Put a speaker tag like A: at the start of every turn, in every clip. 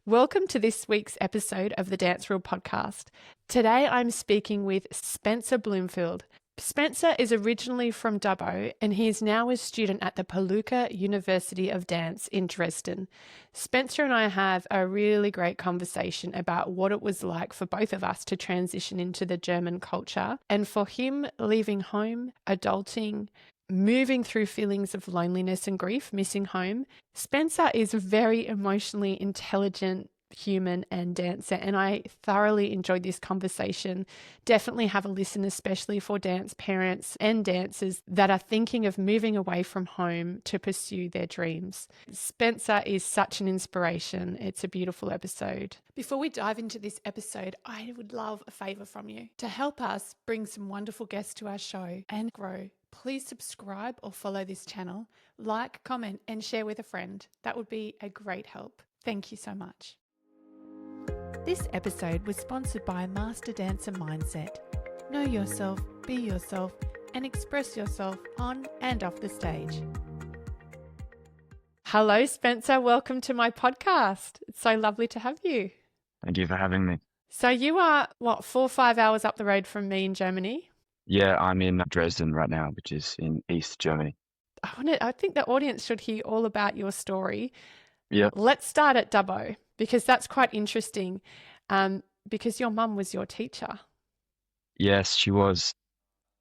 A: Welcome to this week's episode of the Dance Reel podcast. Today I'm speaking with Spencer Bloomfield. Spencer is originally from Dubbo and he is now a student at the Palucca University of Dance in Dresden. Spencer and I have a really great conversation about what it was like for both of us to transition into the German culture and for him leaving home, adulting, moving through feelings of loneliness and grief, missing home. Spencer is a very emotionally intelligent human and dancer, and I thoroughly enjoyed this conversation. Definitely have a listen, especially for dance parents and dancers that are thinking of moving away from home to pursue their dreams. Spencer is such an inspiration. It's a beautiful episode. Before we dive into this episode, I would love a favor from you. To help us bring some wonderful guests to our show and grow, please subscribe or follow this channel, like, comment, and share with a friend. That would be a great help. Thank you so much. This episode was sponsored by Master Dancer Mindset. Know yourself, be yourself, and express yourself on and off the stage. Hello, Spencer. Welcome to my podcast. It's so lovely to have you.
B: Thank you for having me.
A: So you are, 4 or 5 hours up the road from me in Germany?
B: Yeah, I'm in Dresden right now, which is in East Germany.
A: I think the audience should hear all about your story.
B: Yeah.
A: Let's start at Dubbo, because that's quite interesting, because your mum was your teacher.
B: Yes, she was.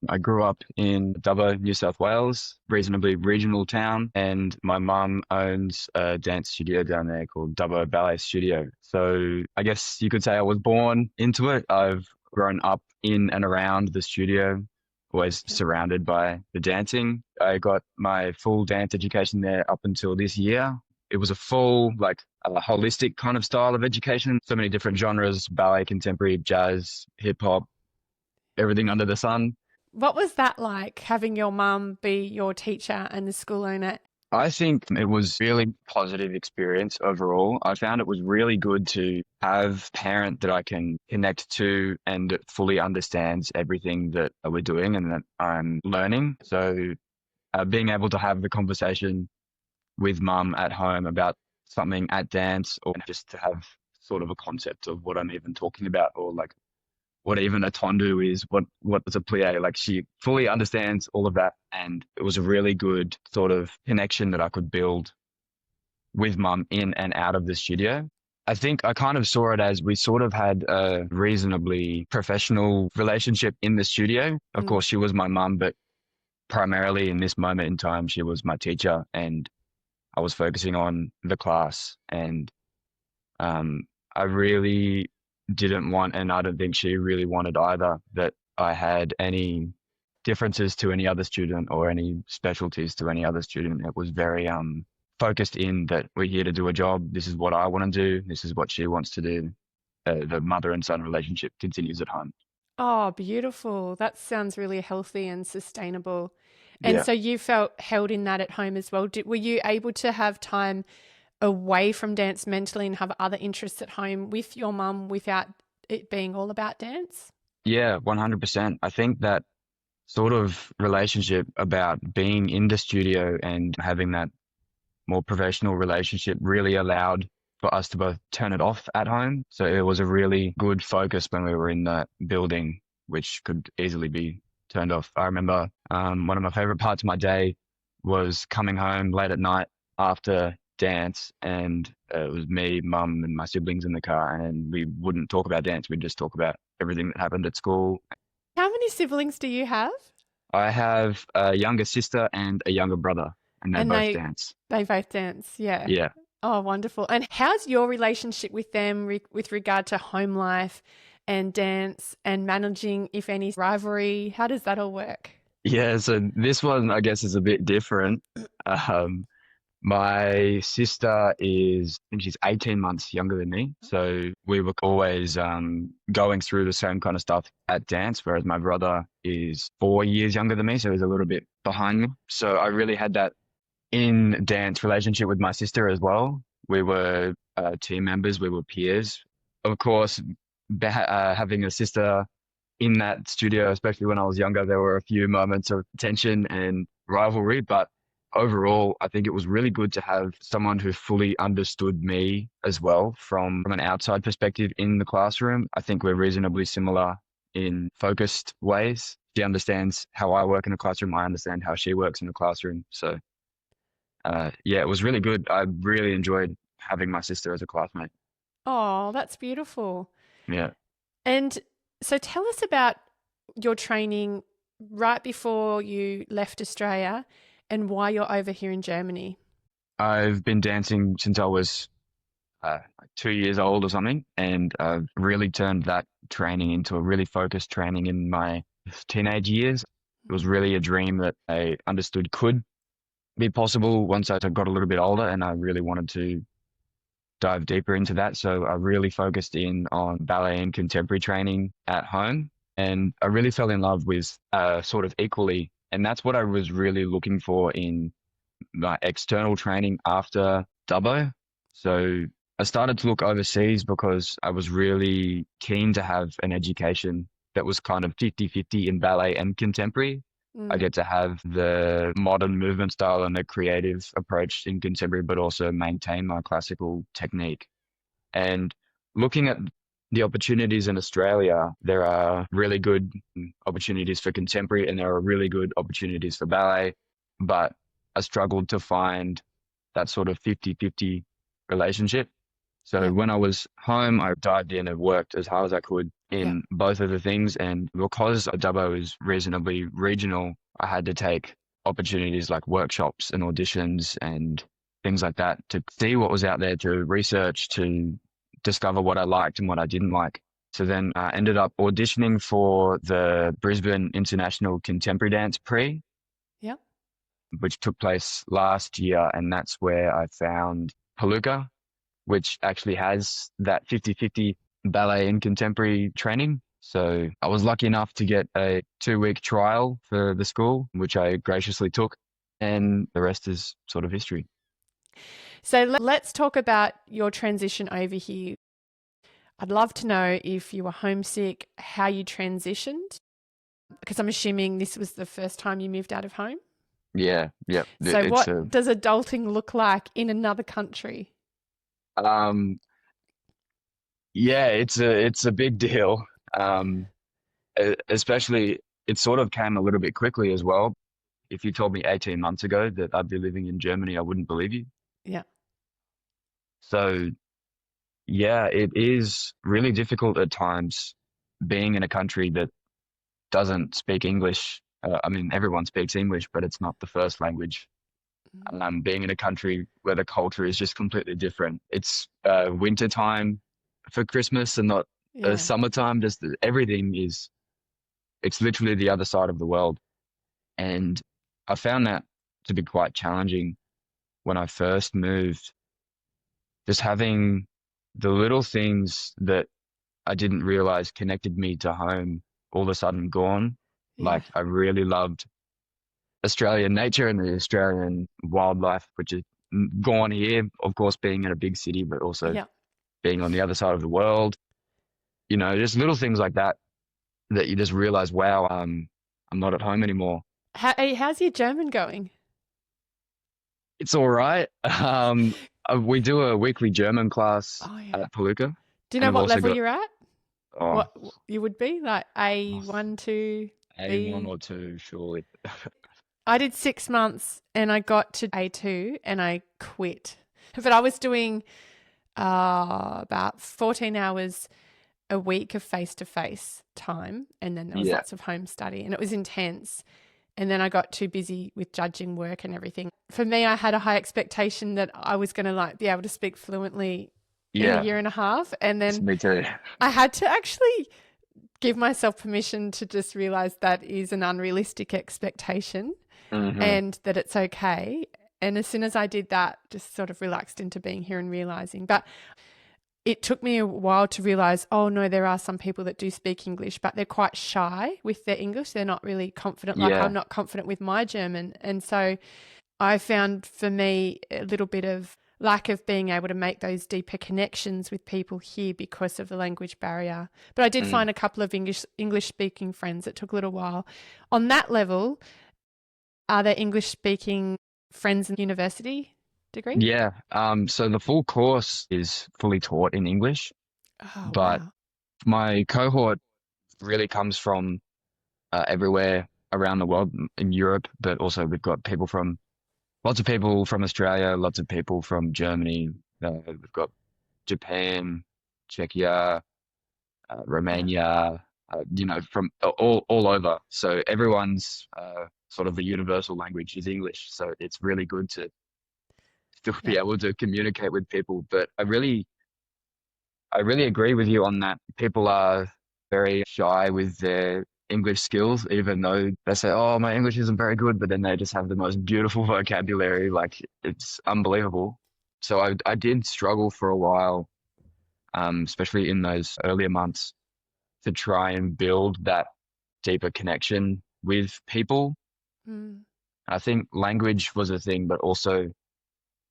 B: I grew up in Dubbo, New South Wales, reasonably regional town, and my mum owns a dance studio down there called Dubbo Ballet Studio. So I guess you could say I was born into it. I've grown up in and around the studio, always surrounded by the dancing. I got my full dance education there up until this year. It was a full, a holistic kind of style of education. So many different genres: ballet, contemporary, jazz, hip hop, everything under the sun.
A: What was that like, having your mum be your teacher and the school owner?
B: I think it was a really positive experience overall. I found it was really good to have a parent that I can connect to and that fully understands everything that we're doing and that I'm learning. So being able to have the conversation with mum at home about something at dance, or just to have sort of a concept of what I'm even talking about, or what even a tondu is, what is a plie. She fully understands all of that. And it was a really good sort of connection that I could build with mum in and out of the studio. I think I kind of saw it as we sort of had a reasonably professional relationship in the studio. Of course, she was my mum, but primarily in this moment in time, she was my teacher, and I was focusing on the class. And I really didn't want, and I don't think she really wanted either, that I had any differences to any other student or any specialties to any other student. It was very focused in that we're here to do a job. This is what I want to do. This is what she wants to do. The mother and son relationship continues at home.
A: Oh, beautiful. That sounds really healthy and sustainable. And
B: Yeah.
A: so you felt held in that at home as well. Were you able to have time away from dance mentally and have other interests at home with your mum without it being all about dance?
B: Yeah, 100%. I think that sort of relationship about being in the studio and having that more professional relationship really allowed for us to both turn it off at home. So it was a really good focus when we were in that building, which could easily be turned off. I remember one of my favorite parts of my day was coming home late at night after dance, and it was me, mum, and my siblings in the car, and we wouldn't talk about dance. We'd just talk about everything that happened at school.
A: How many siblings do you have?
B: I have a younger sister and a younger brother, and they both dance.
A: They both dance, yeah.
B: Yeah.
A: Oh, wonderful. And how's your relationship with them with regard to home life and dance and managing, if any, rivalry? How does that all work?
B: Yeah, so this one, I guess, is a bit different. My sister I think she's 18 months younger than me. So we were always going through the same kind of stuff at dance, whereas my brother is 4 years younger than me. So he's a little bit behind me. So I really had that in dance relationship with my sister as well. We were team members, we were peers. Of course, having a sister in that studio, especially when I was younger, there were a few moments of tension and rivalry, but overall, I think it was really good to have someone who fully understood me as well from an outside perspective in the classroom. I think we're reasonably similar in focused ways. She understands how I work in the classroom. I understand how she works in the classroom. So, yeah, it was really good. I really enjoyed having my sister as a classmate.
A: Oh, that's beautiful.
B: Yeah.
A: And so tell us about your training right before you left Australia and why you're over here in Germany.
B: I've been dancing since I was like 2 years old or something, and I've really turned that training into a really focused training in my teenage years. It was really a dream that I understood could be possible once I got a little bit older, and I really wanted to dive deeper into that. So I really focused in on ballet and contemporary training at home, and I really fell in love with sort of equally. And that's what I was really looking for in my external training after Dubbo. So I started to look overseas because I was really keen to have an education that was kind of 50-50 in ballet and contemporary. I
A: Mm,
B: get to have the modern movement style and the creative approach in contemporary, but also maintain my classical technique. And looking at the opportunities in Australia, there are really good opportunities for contemporary and there are really good opportunities for ballet. But I struggled to find that sort of 50-50 relationship. So
A: yeah,
B: when I was home, I dived in and worked as hard as I could
A: yeah,
B: in both of the things. And because Dubbo is reasonably regional, I had to take opportunities like workshops and auditions and things like that to see what was out there, to research, to discover what I liked and what I didn't like. So then I ended up auditioning for the Brisbane International Contemporary Dance Prix,
A: yeah,
B: which took place last year. And that's where I found Palucca, which actually has that 50-50 ballet and contemporary training. So I was lucky enough to get a 2-week trial for the school, which I graciously took. And the rest is sort of history.
A: So let's talk about your transition over here. I'd love to know if you were homesick, how you transitioned, because I'm assuming this was the first time you moved out of home.
B: Yeah, yeah.
A: So,
B: It's
A: what
B: a
A: does adulting look like in another country?
B: um yeah, it's a big deal. Um Especially it sort of came a little bit quickly as well. If you told me 18 months ago that I'd be living in Germany, I wouldn't believe you.
A: Yeah.
B: So yeah, it is really difficult at times being in a country that doesn't speak English. I mean, everyone speaks English, but it's not the first language.
A: Mm,
B: Being in a country where the culture is just completely different. It's winter time for Christmas and not
A: yeah.
B: summertime. Just everything is, it's literally the other side of the world. And I found that to be quite challenging when I first moved, just having the little things that I didn't realize connected me to home all of a sudden gone.
A: Yeah.
B: Like I really loved Australian nature and the Australian wildlife, which is gone here, of course, being in a big city, but also
A: Yeah.
B: being on the other side of the world. You know, just little things like that that you just realize, wow, I'm not at home anymore.
A: How's your German going?
B: It's all right. We do a weekly German class
A: Oh, yeah.
B: at Palucca,
A: Do you
B: and
A: know
B: I've
A: what
B: also
A: level
B: got
A: you're at?
B: oh,
A: What you would be like A1, 2,
B: A1
A: B?
B: or two, surely.
A: I did 6 months and I got to A2 and I quit. But I was doing about 14 hours a week of face to face time. And then there was
B: Yeah,
A: lots of home study and it was intense. And then I got too busy with judging work and everything. For me, I had a high expectation that I was going to like be able to speak fluently in a
B: yeah,
A: year and a half. And
B: it's
A: then
B: me too.
A: I had to actually give myself permission to just realize that is an unrealistic expectation
B: Hmm.
A: and that it's okay. And as soon as I did that, just sort of relaxed into being here and realizing. But it took me a while to realize, oh no, there are some people that do speak English, but they're quite shy with their English. They're not really confident, like I'm
B: Yeah,
A: not confident with my German. And so I found for me a little bit of lack of being able to make those deeper connections with people here because of the language barrier. But I did
B: mm,
A: find a couple of English speaking friends. It took a little while. On that level, are there English speaking friends in university degree?
B: Yeah. So the full course is fully taught in English,
A: Oh,
B: but
A: wow.
B: my cohort really comes from everywhere around the world in Europe, but also we've got people from lots of people from Australia, lots of people from Germany. We've got Japan, Czechia,
A: Yeah.
B: Romania, from all over. So everyone's sort of the universal language is English. So it's really good to still
A: Yeah.
B: be able to communicate with people. But I really agree with you on that. People are very shy with their English skills, even though they say, "Oh, my English isn't very good," but then they just have the most beautiful vocabulary. Like it's unbelievable. So I did struggle for a while, especially in those earlier months, to try and build that deeper connection with people.
A: Mm.
B: I think language was a thing, but also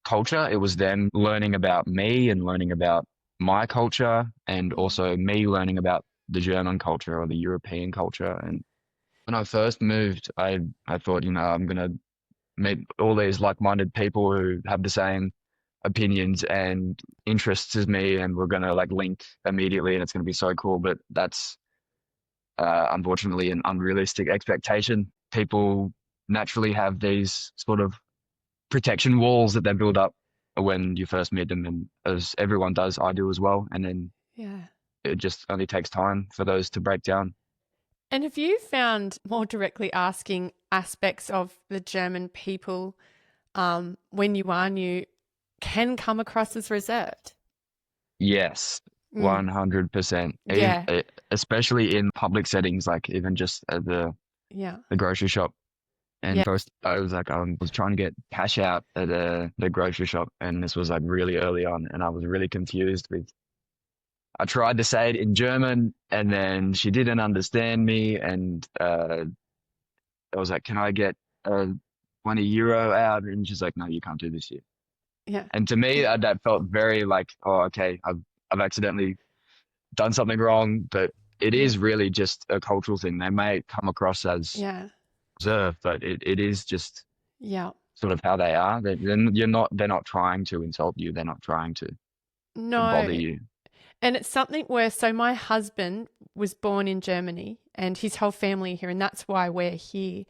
B: culture. It was them learning about me and learning about my culture, and
A: Mm.
B: also me learning about the German culture or the European culture. And when I first moved, I thought, I'm gonna meet all these like-minded people who have the same opinions and interests as me, and we're gonna like link immediately, and it's gonna be so cool. But that's unfortunately an unrealistic expectation. People naturally have these sort of protection walls that they build up when you first meet them, and as everyone does, I do as well. And then
A: Yeah.
B: it just only takes time for those to break down.
A: And have you found more directly asking aspects of the German people when you are new can come across as reserved?
B: Yes,
A: Mm.
B: 100%.
A: Yeah.
B: Especially in public settings, like even just at
A: Yeah.
B: the grocery shop. And
A: Yeah.
B: first, I was like, I was trying to get cash out at the grocery shop, and this was like really early on, and I was really confused with. I tried to say it in German, and then she didn't understand me, and I was like, "Can I get 20 euro out?" And she's like, "No, you can't do this here."
A: Yeah.
B: And to me, that felt very like, "Oh, okay, I've accidentally done something wrong," but it
A: Yeah.
B: is really just a cultural thing. They may come across as
A: Yeah.
B: reserved, but it is just
A: Yeah.
B: sort of how they are. They're not trying to insult you. They're not trying to bother
A: No.
B: you.
A: And it's something where, so my husband was born in Germany and his whole family here, and that's why we're here.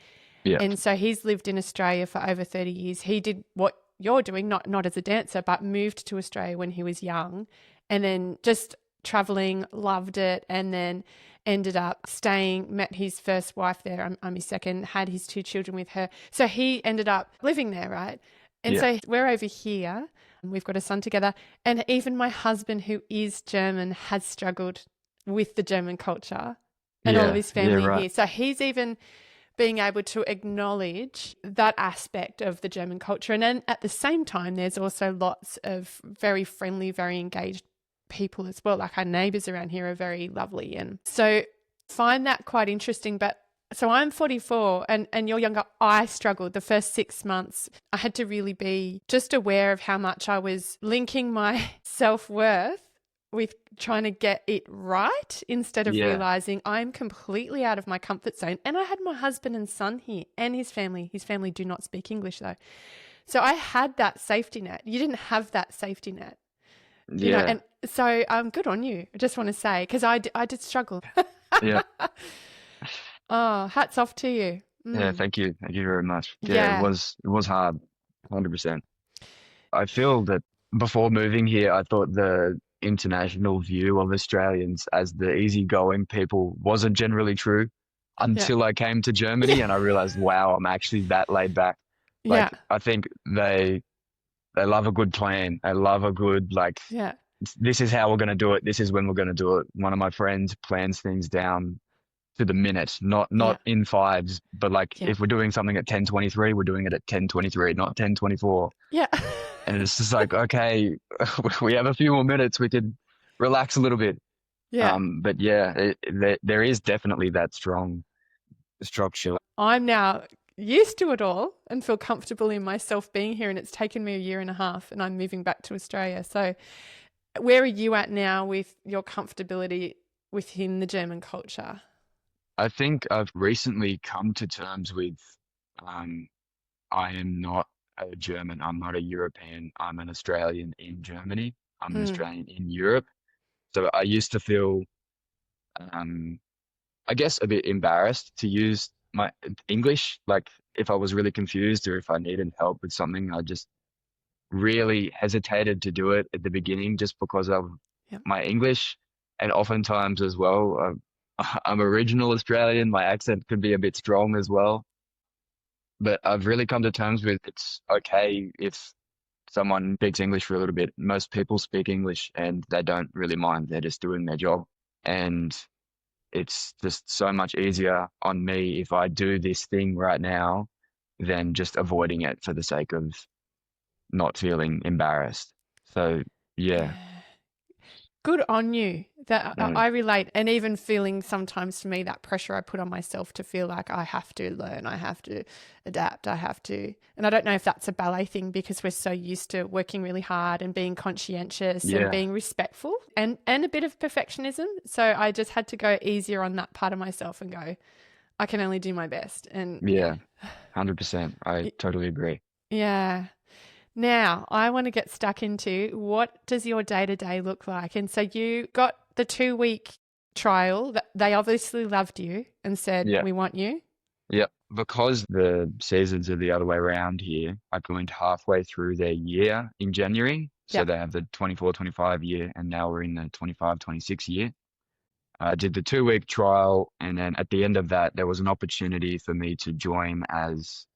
B: Yeah,
A: And so he's lived in Australia for over 30 years. He did what you're doing, not as a dancer, but moved to Australia when he was young and then just traveling, loved it, and then ended up staying, met his first wife there. I'm his second, had his two children with her. So he ended up living there, right? And
B: yeah,
A: so we're over here. We've got a son together. And even my husband, who is German, has struggled with the German culture and all of
B: yeah,
A: his
B: yeah.
A: family
B: Right.
A: here. So he's even being able to acknowledge that aspect of the German culture. And then at the same time, there's also lots of very friendly, very engaged people as well. Like our neighbors around here are very lovely. And so find that quite interesting. But so I'm 44 and you're younger. I struggled the first 6 months. I had to really be just aware of how much I was linking my self-worth with trying to get it right instead of
B: Yeah,
A: realizing I'm completely out of my comfort zone. And I had my husband and son here and his family. His family do not speak English though. So I had that safety net. You didn't have that safety net,
B: yeah,
A: and so good on you. I just want to say, because I did struggle.
B: yeah,
A: Oh, hats off to you.
B: yeah.
A: Mm.
B: Thank you very much. Yeah,
A: Yeah.
B: it was hard, 100%. I feel that before moving here, I thought the international view of Australians as the easygoing people wasn't generally true
A: Yeah.
B: until I came to Germany and I realized, wow, I'm actually that laid back.
A: Yeah.
B: Like, I think they love a good plan. They love a good, like,
A: Yeah.
B: this is how we're going to do it. This is when we're going to do it. One of my friends plans things down to the minute,
A: Yeah.
B: not in fives, but like
A: Yeah.
B: if we're doing something at 10:23, we're doing it at 10:23, not 10:24.
A: Yeah.
B: And it's just like, okay, we have a few more minutes. We could relax a little bit.
A: Yeah.
B: But yeah, there is definitely that strong structure.
A: I'm now used to it all and feel comfortable in myself being here. And it's taken me a year and a half and I'm moving back to Australia. So, where are you at now with your comfortability within the German culture?
B: I think I've recently come to terms with, um, I am not German. I'm not a European. I'm an Australian in Germany. I'm an
A: Mm,
B: Australian in Europe. So I used to feel, um, I guess, a bit embarrassed to use my English. Like if I was really confused or if I needed help with something, I just really hesitated to do it at the beginning just because of
A: yep.
B: my English. And oftentimes as well, I'm original Australian. My accent could be a bit strong as well. But I've really come to terms with it's okay if someone speaks English for a little bit. Most people speak English and they don't really mind. They're just doing their job. And it's just so much easier on me if I do this thing right now than just avoiding it for the sake of not feeling embarrassed. So, yeah.
A: Yeah. Good on you. That
B: Mm,
A: I relate, and even feeling sometimes for me that pressure I put on myself to feel like I have to learn, I have to adapt, I have to. And I don't know if that's a ballet thing because we're so used to working really hard and being conscientious and
B: yeah.
A: being respectful and a bit of perfectionism. So I just had to go easier on that part of myself and go, I can only do my best. And
B: Yeah.
A: yeah.
B: 100%. I totally agree.
A: Yeah. Now, I want to get stuck into what does your day to day look like? And so you got the 2 week trial that they obviously loved you and said,
B: Yeah.
A: we want you.
B: Yeah. Because the seasons are the other way around here, I joined halfway through their year in January. So
A: Yep.
B: they have the 24-25 year, and now we're in the 25-26 year. I did the 2 week trial, and then at the end of that, there was an opportunity for me to join as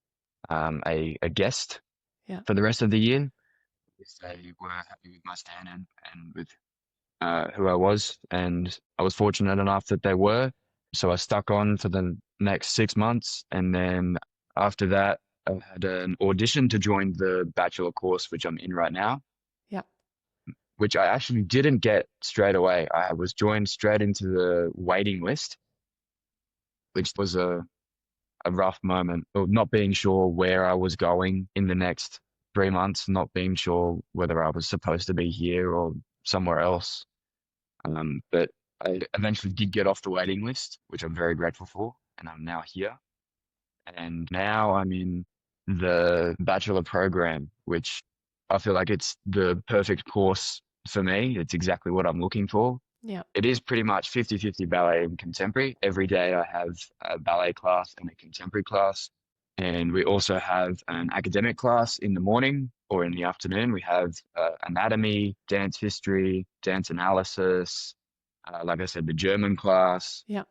B: a guest
A: Yeah.
B: for the rest of the year. If they were happy with my standard and with who I was, and I was fortunate enough that they were. So I stuck on for the next 6 months, and then after that, I had an audition to join the bachelor course, which I'm in right now,
A: Yep.
B: which I actually didn't get straight away. I was joined straight into the waiting list, which was a rough moment of not being sure where I was going in the next 3 months, not being sure whether I was supposed to be here or somewhere else. But I eventually did get off the waiting list, which I'm very grateful for, and I'm now here. And now I'm in the bachelor program, which I feel like it's the perfect course for me. It's exactly what I'm looking for.
A: Yep.
B: It is pretty much 50-50 ballet and contemporary. Every day I have a ballet class and a contemporary class. And we also have an academic class in the morning or in the afternoon. We have anatomy, dance history, dance analysis, like I said, the German class.
A: Yep.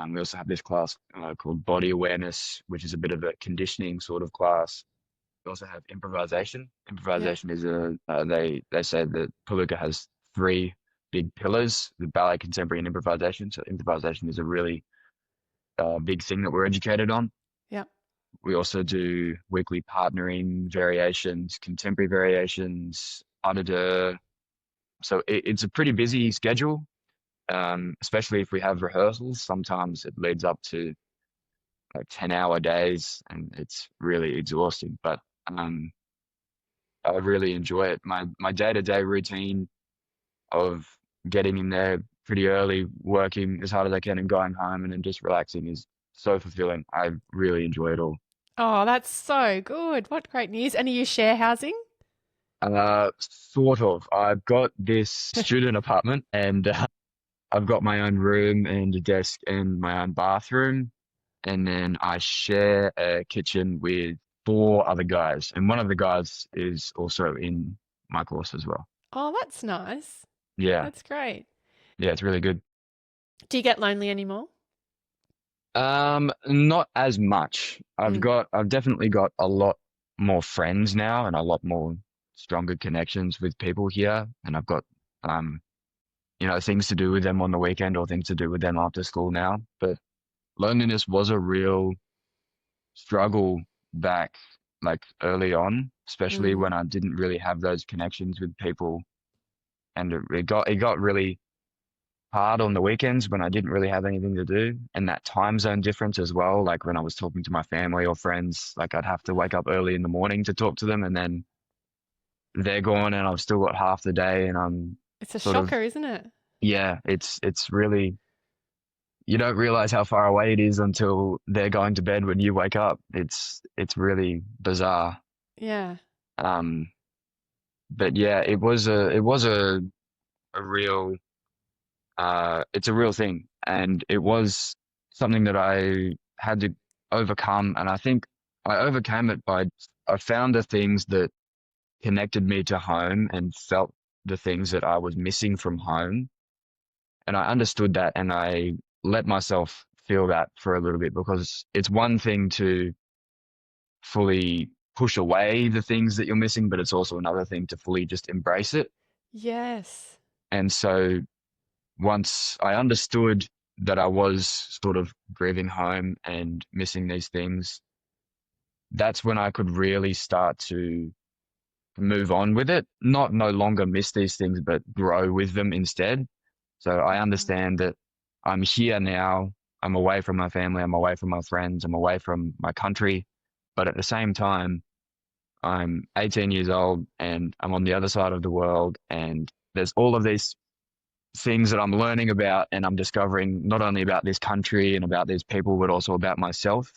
B: We also have this class called body awareness, which is a bit of a conditioning sort of class. We also have improvisation.
A: Yep.
B: Improvisation is they say that Palucca has three big pillars: the ballet, contemporary, and improvisation. So improvisation is a really big thing that we're educated on.
A: Yep.
B: We also do weekly partnering variations, contemporary variations, pas de deux. So it's a pretty busy schedule, especially if we have rehearsals. Sometimes it leads up to like 10-hour days and it's really exhausting. But um, I really enjoy it. My day-to-day routine of getting in there pretty early, working as hard as I can and going home and then just relaxing is so fulfilling. I really enjoy it all.
A: Oh, that's so good. What great news. And are you share housing?
B: Sort of. I've got this student apartment and I've got my own room and a desk and my own bathroom. And then I share a kitchen with four other guys. And one of the guys is also in my course as well.
A: Oh, that's nice.
B: Yeah.
A: That's great.
B: Yeah, it's really good.
A: Do you get lonely anymore?
B: Not as much.
A: Mm.
B: I've definitely got a lot more friends now and a lot more stronger connections with people here. And I've got, um, things to do with them on the weekend or things to do with them after school now. But loneliness was a real struggle back like early on, especially
A: Mm.
B: when I didn't really have those connections with people. And it got really hard on the weekends when I didn't really have anything to do. And that time zone difference as well. Like when I was talking to my family or friends, like I'd have to wake up early in the morning to talk to them and then they're gone and I've still got half the day and I'm
A: It's a
B: sort of,
A: shocker, isn't it?
B: yeah, it's really, you don't realize how far away it is until they're going to bed when you wake up. It's really bizarre.
A: Yeah.
B: Um, but yeah, it was a real, it's a real thing. And it was something that I had to overcome. And I think I overcame it by, I found the things that connected me to home and felt the things that I was missing from home. And I understood that and I let myself feel that for a little bit because it's one thing to fully push away the things that you're missing, but it's also another thing to fully just embrace it.
A: Yes.
B: And so once I understood that I was sort of grieving home and missing these things, that's when I could really start to move on with it, not no longer miss these things, but grow with them instead. So I
A: Mm.
B: understand that I'm here now. I'm away from my family. I'm away from my friends. I'm away from my country. But at the same time, I'm 18 years old and I'm on the other side of the world. And there's all of these things that I'm learning about and I'm discovering not only about this country and about these people, but also about myself.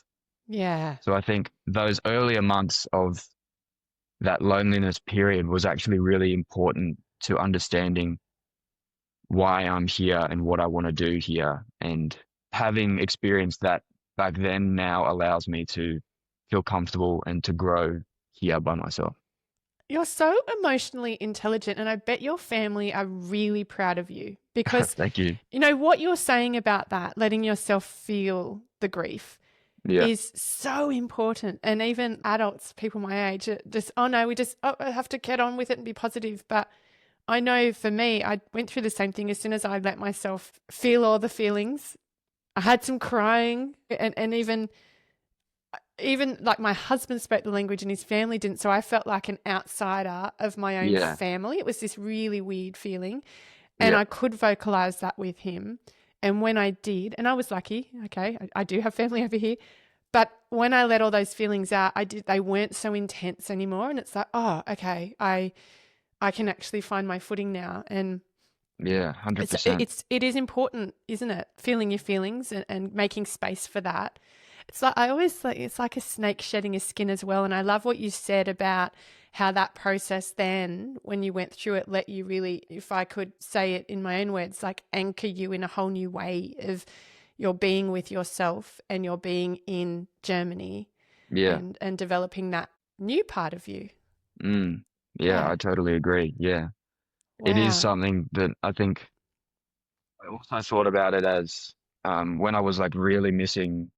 A: Yeah.
B: So I think those earlier months of that loneliness period was actually really important to understanding why I'm here and what I want to do here. And having experienced that back then now allows me to feel comfortable and to grow here by myself.
A: You're so emotionally intelligent, and I bet your family are really proud of you because,
B: Thank you.
A: what you're saying about that, letting yourself feel the grief,
B: Yeah.
A: is so important. And even adults, people my age, just, oh no, we just I have to get on with it and be positive. But I know for me, I went through the same thing as soon as I let myself feel all the feelings. I had some crying, and even like my husband spoke the language and his family didn't. So I felt like an outsider of my own
B: Yeah.
A: family. It was this really weird feeling. And
B: Yeah.
A: I could vocalize that with him. And when I did, and I was lucky, okay, I do have family over here. But when I let all those feelings out, they weren't so intense anymore. And it's like, oh, okay, I can actually find my footing now. And
B: Yeah. 100%.
A: it is important, isn't it? Feeling your feelings and making space for that. It's like I always like it's like a snake shedding his skin as well. And I love what you said about how that process then, when you went through it, let you really, if I could say it in my own words, like anchor you in a whole new way of your being with yourself and your being in Germany
B: Yeah.
A: and developing that new part of you.
B: Mm. Yeah,
A: Yeah.
B: I totally agree. Yeah. It is
A: Wow.
B: something that I think I also thought about it as when I was like really missing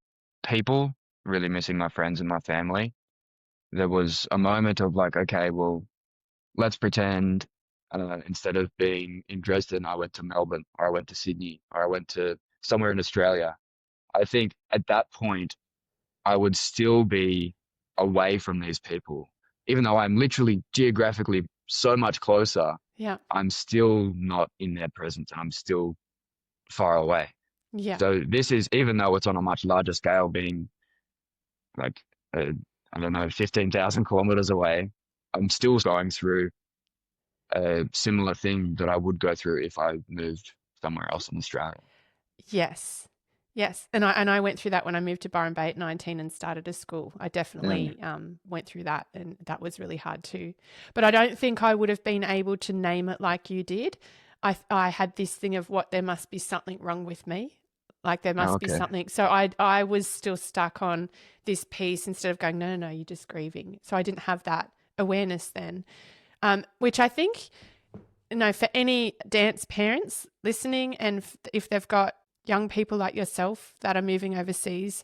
B: people, really missing my friends and my family. There was a moment of like, okay, well, let's pretend instead of being in Dresden, I went to Melbourne or I went to Sydney or I went to somewhere in Australia. I think at that point, I would still be away from these people. Even though I'm literally geographically so much closer,
A: Yeah.
B: I'm still not in their presence and I'm still far away.
A: Yeah.
B: So this is, even though it's on a much larger scale, being like, I don't know, 15,000 kilometers away, I'm still going through a similar thing that I would go through if I moved somewhere else in Australia.
A: Yes. Yes. And I went through that when I moved to Byron Bay at 19 and started a school. I
B: Mm.
A: definitely went through that, and that was really hard too. But I don't think I would have been able to name it like you did. I had this thing of what there must be something wrong with me. Like there
B: Oh,
A: must be
B: okay.
A: something. So I was still stuck on this piece instead of going, no, no, no, you're just grieving. So I didn't have that awareness then, which I think, for any dance parents listening, and if they've got young people like yourself that are moving overseas,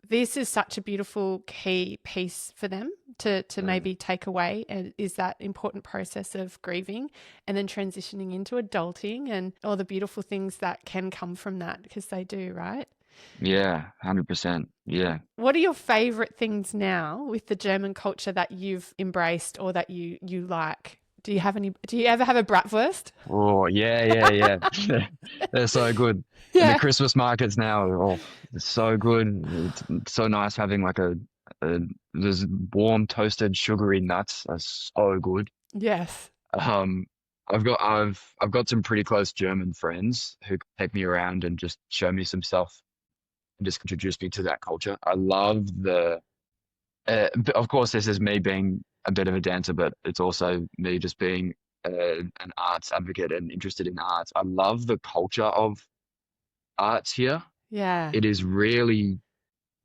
A: this is such a beautiful key piece for them to
B: Mm.
A: maybe take away, and is that important process of grieving and then transitioning into adulting and all the beautiful things that can come from that, because they do, right?
B: Yeah, 100%. Yeah.
A: What are your favorite things now with the German culture that you've embraced or that you like? Do you ever have a bratwurst?
B: Oh, yeah, yeah, yeah. They're so good. In the
A: Yeah.
B: Christmas markets now, oh, it's so good. It's so nice having like a those warm toasted sugary nuts are so good.
A: Yes.
B: Um, I've got some pretty close German friends who take me around and just show me some stuff and just introduce me to that culture. I love the but of course, this is me being a bit of a dancer, but it's also me just being an arts advocate and interested in arts. I love the culture of arts here.
A: Yeah.
B: It is really,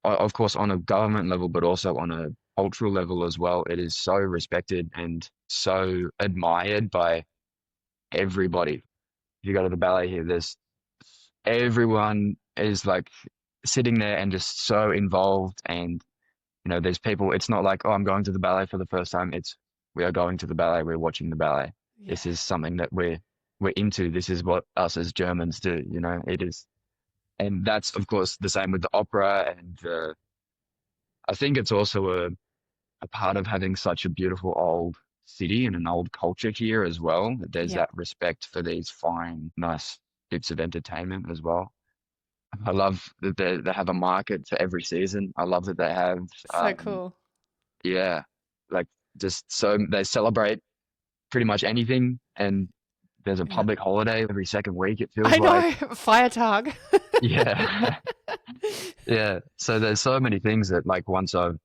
B: of course, on a government level, but also on a cultural level as well. It is so respected and so admired by everybody. If you go to the ballet here, there's everyone is like sitting there and just so involved. And, there's people, it's not like, oh, I'm going to the ballet for the first time. It's, we are going to the ballet. We're watching the ballet.
A: Yeah.
B: This is something that we're into. This is what us as Germans do, it is. And that's, of course, the same with the opera. And I think it's also a part of having such a beautiful old city and an old culture here as well. That there's
A: Yeah.
B: that respect for these fine, nice bits of entertainment as well. I love that they have a market for every season. I love that they have,
A: So cool.
B: yeah, like just so they celebrate pretty much anything. And there's a
A: Yeah.
B: public holiday every second week, it feels
A: I
B: like.
A: know. Feiertag.
B: Yeah. Yeah. So there's so many things that like once I've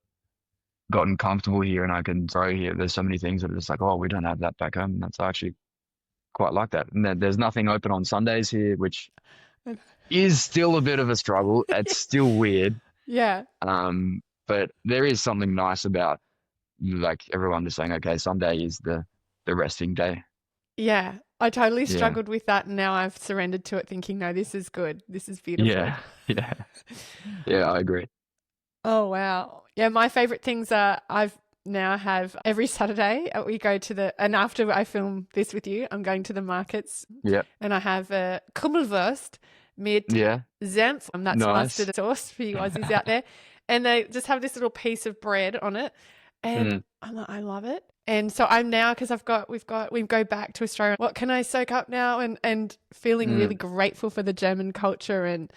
B: gotten comfortable here and I can throw here, there's so many things that are just like, oh, we don't have that back home. And that's actually quite like that. And then there's nothing open on Sundays here, which is still a bit of a struggle. It's still weird.
A: Yeah.
B: But there is something nice about like everyone just saying, okay, Sunday is the resting day.
A: Yeah. I totally
B: Yeah.
A: struggled with that, and now I've surrendered to it thinking, no, this is good. This is beautiful.
B: Yeah. Yeah. Yeah, I agree.
A: Oh, wow. Yeah, my favorite things are I've now have every Saturday we go to and after I film this with you, I'm going to the markets
B: Yeah.
A: and I have a Kummelwurst mit
B: Yeah.
A: Senf. That's
B: Nice.
A: mustard sauce for you Aussies out there. And they just have this little piece of bread on it. And
B: Mm,
A: I love it. And so I'm now, because we go back to Australia. What can I soak up now? And feeling really
B: mm.
A: grateful for the German culture and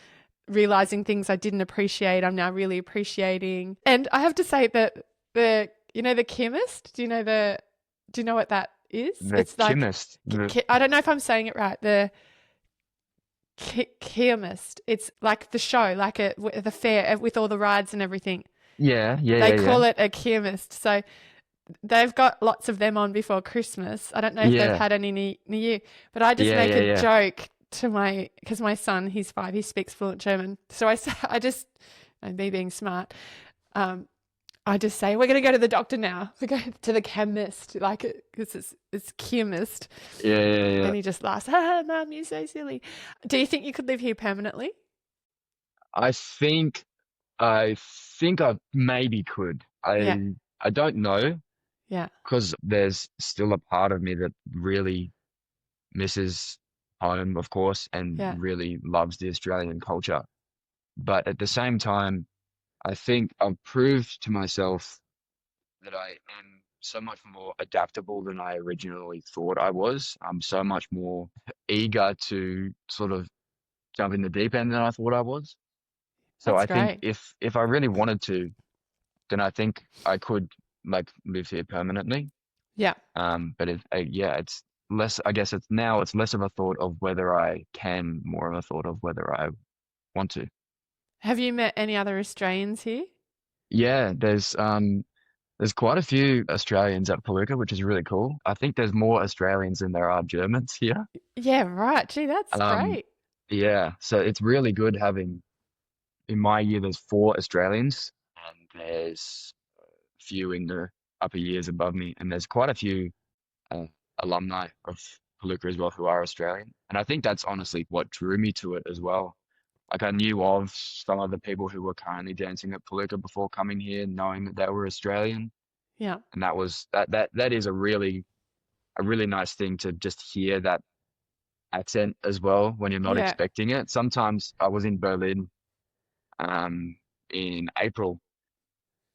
A: realizing things I didn't appreciate, I'm now really appreciating. And I have to say that the chemist, do you know what that is?
B: The
A: It's like,
B: chemist. The,
A: I don't know if I'm saying it right. The chemist. It's like the show, like the fair with all the rides and everything.
B: yeah, yeah,
A: They
B: yeah, yeah.
A: call it a chemist. So they've got lots of them on before Christmas. I don't know if they've
B: Yeah.
A: had any near you, but I just
B: Yeah,
A: make
B: yeah,
A: a
B: yeah.
A: joke to because my son, he's 5, he speaks fluent German. So I just, and me being smart, um, I just say, we're going to go to the doctor now. We go to the chemist, like, because it's chemist.
B: Yeah, yeah, yeah.
A: And he just laughs, ah, Mum, you're so silly. Do you think you could live here permanently?
B: I think I think I maybe could.
A: Yeah,
B: I don't know
A: yeah,
B: because there's still a part of me that really misses home, of course, and
A: yeah.
B: really loves the Australian culture. But at the same time, I think I've proved to myself that I am so much more adaptable than I originally thought I was. I'm so much more eager to sort of jump in the deep end than I thought I was. So
A: That's
B: I think
A: great.
B: if I really wanted to, then I think I could like live here permanently.
A: Yeah.
B: But yeah, it's less. I guess it's less of a thought of whether I can, more of a thought of whether I want to.
A: Have you met any other Australians here?
B: Yeah, there's quite a few Australians at Palucca, which is really cool. I think there's more Australians than there are Germans here.
A: Yeah, right. Gee, that's
B: Um,
A: great.
B: yeah, so it's really good having in my year there's 4 Australians and there's a few in the upper years above me, and there's quite a few uh, alumni of Palucca as well who are Australian. And I think that's honestly what drew me to it as well. Like I knew of some of the people who were currently dancing at Palucca before coming here, knowing that they were Australian,
A: Yeah.
B: and that is a really nice thing to just hear that accent as well when you're not
A: Yeah.
B: expecting it. Sometimes I was in Berlin um, in April,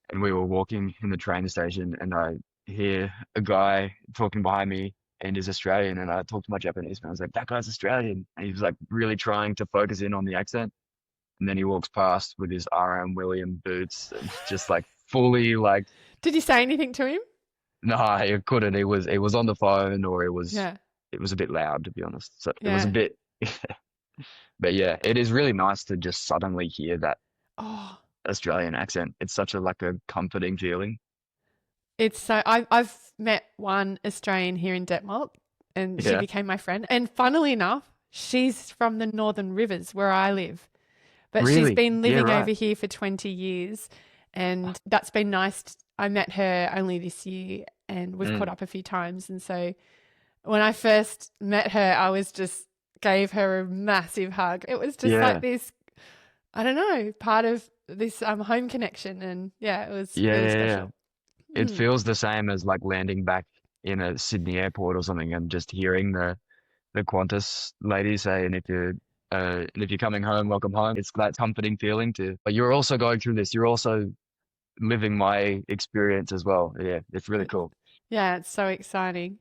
B: and we were walking in the train station, and I hear a guy talking behind me, and he's Australian, and I talked to my Japanese man. I was like, "That guy's Australian," and he was like really trying to focus in on the accent, and then he walks past with his R.M. William boots, and just like fully like,
A: Did you say anything to him?
B: no, he couldn't. It was on the phone, or
A: Yeah.
B: it was a bit loud to be honest. So it was a
A: Yeah.
B: bit, but yeah, it is really nice to just suddenly hear that
A: Oh.
B: Australian accent. It's such a like a comforting feeling.
A: It's so I've met one Australian here in Detmold, and she
B: Yeah.
A: became my friend. And funnily enough, she's from the Northern Rivers where I live, but she's
B: Really?
A: been
B: Yeah,
A: living
B: right.
A: over here for 20 years, and that's been nice. I met her only this year, and we've caught
B: Mm.
A: up a few times. And so when I first met her, I was just gave her a massive hug. It was just like
B: Yeah.
A: this, I don't know, part of this home connection, and yeah, it was
B: Yeah,
A: really
B: yeah, yeah.
A: special.
B: It
A: Mm.
B: feels the same as like landing back in a Sydney airport or something and just hearing the Qantas lady say, and if you're coming home, welcome home. It's that comforting feeling to, but you're also going through this. You're also living my experience as well. Yeah, it's really cool.
A: Yeah, it's so exciting.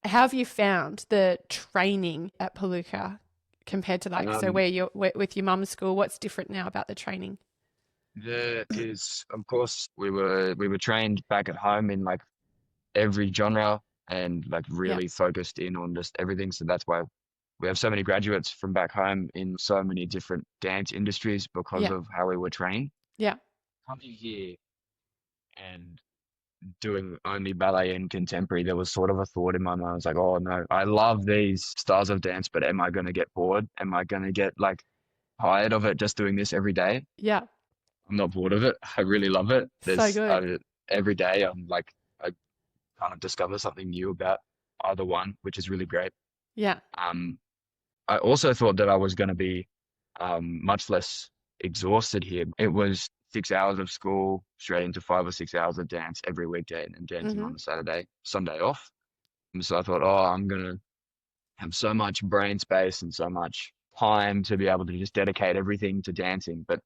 A: How have you found the training at Palucca compared to like so
B: Um,
A: with your mum's school? What's different now about the training?
B: there is, of course, we were trained back at home in like every genre and like
A: Yeah,
B: really focused in on just everything. So that's why we have so many graduates from back home in so many different dance industries because
A: yeah,
B: of how we were trained.
A: yeah,
B: Coming here and doing only ballet and contemporary, there was sort of a thought in my mind. I was like, oh no, I love these styles of dance, but am I going to get bored? Am I going to get like tired of it just doing this every day?
A: yeah.
B: I'm not bored of it. I really love it.
A: So good.
B: Every day I'm like, I kind of discover something new about either one, which is really great.
A: Yeah.
B: Um, I also thought that I was going to be much less exhausted here. It was 6 hours of school, straight into 5 or 6 hours of dance every weekday, and then dancing
A: Mm-hmm.
B: on a Saturday, Sunday off. And so I thought, oh, I'm going to have so much brain space and so much time to be able to just dedicate everything to dancing. But,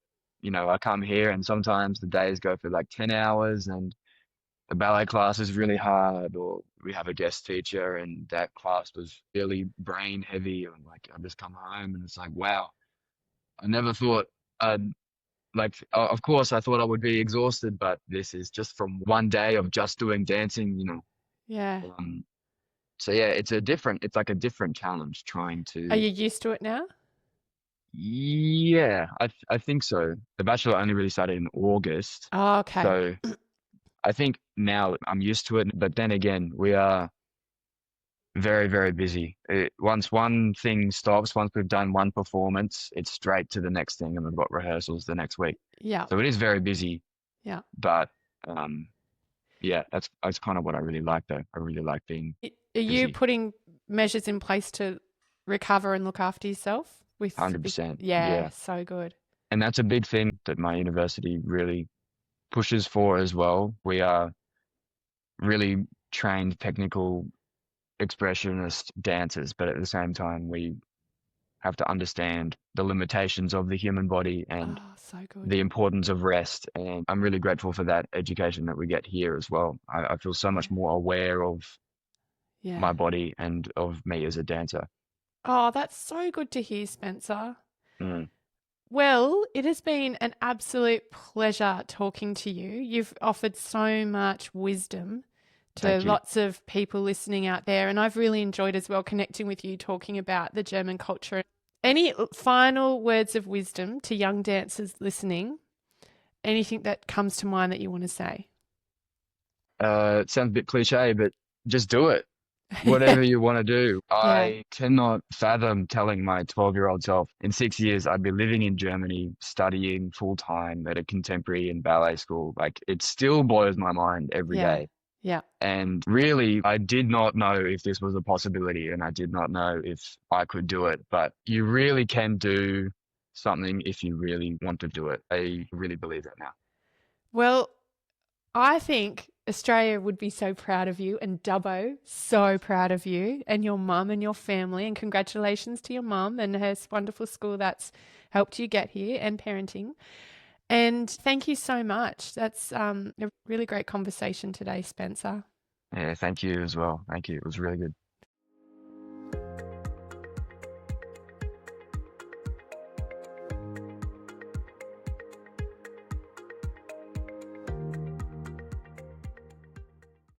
B: I come here and sometimes the days go for like 10 hours and the ballet class is really hard, or we have a guest teacher and that class was really brain heavy. And like, I just come home and it's like, wow, I never thought I'd of course, I thought I would be exhausted, but this is just from one day of just doing dancing.
A: Yeah.
B: Um, so yeah, it's like a different challenge trying
A: Are
B: to,
A: you used to it now?
B: yeah, I think so. The bachelor only really started in August.
A: Oh, okay.
B: So I think now I'm used to it, but then again, we are very, very busy. Once one thing stops, once we've done one performance, it's straight to the next thing, and we've got rehearsals the next week.
A: Yeah.
B: So it is very busy,
A: Yeah.
B: but um, yeah, that's kind of what I really like, though. I really like being
A: Are you
B: busy.
A: putting measures in place to recover and look after yourself with
B: 100%.
A: yeah,
B: Yeah,
A: so good.
B: and that's a big thing that my university really pushes for as well. We are really trained technical expressionist dancers, but at the same time, we have to understand the limitations of the human body and
A: Oh, so good.
B: the importance of rest. And I'm really grateful for that education that we get here as well. I feel so
A: Yeah.
B: much more aware of
A: Yeah.
B: my body and of me as a dancer.
A: Oh, that's so good to hear, Spencer.
B: Mm,
A: Well, it has been an absolute pleasure talking to you. You've offered so much wisdom to
B: thank you.
A: lots of people listening out there, and I've really enjoyed as well connecting with you, talking about the German culture. Any final words of wisdom to young dancers listening? Anything that comes to mind that you want to say?
B: It sounds a bit cliche, but just do it.
A: Yeah.
B: Whatever you want to do.
A: Yeah.
B: I cannot fathom telling my 12-year-old self in 6 years I'd be living in Germany, studying full time at a contemporary and ballet school. Like it still blows my mind every
A: Yeah.
B: day.
A: Yeah.
B: And really, I did not know if this was a possibility and I did not know if I could do it. But you really can do something if you really want to do it. I really believe that now.
A: Well, I think Australia would be so proud of you and Dubbo so proud of you and your mum and your family. And congratulations to your mum and her wonderful school that's helped you get here and parenting. And thank you so much. That's a really great conversation today, Spencer.
B: Yeah, thank you as well. Thank you. It was really good.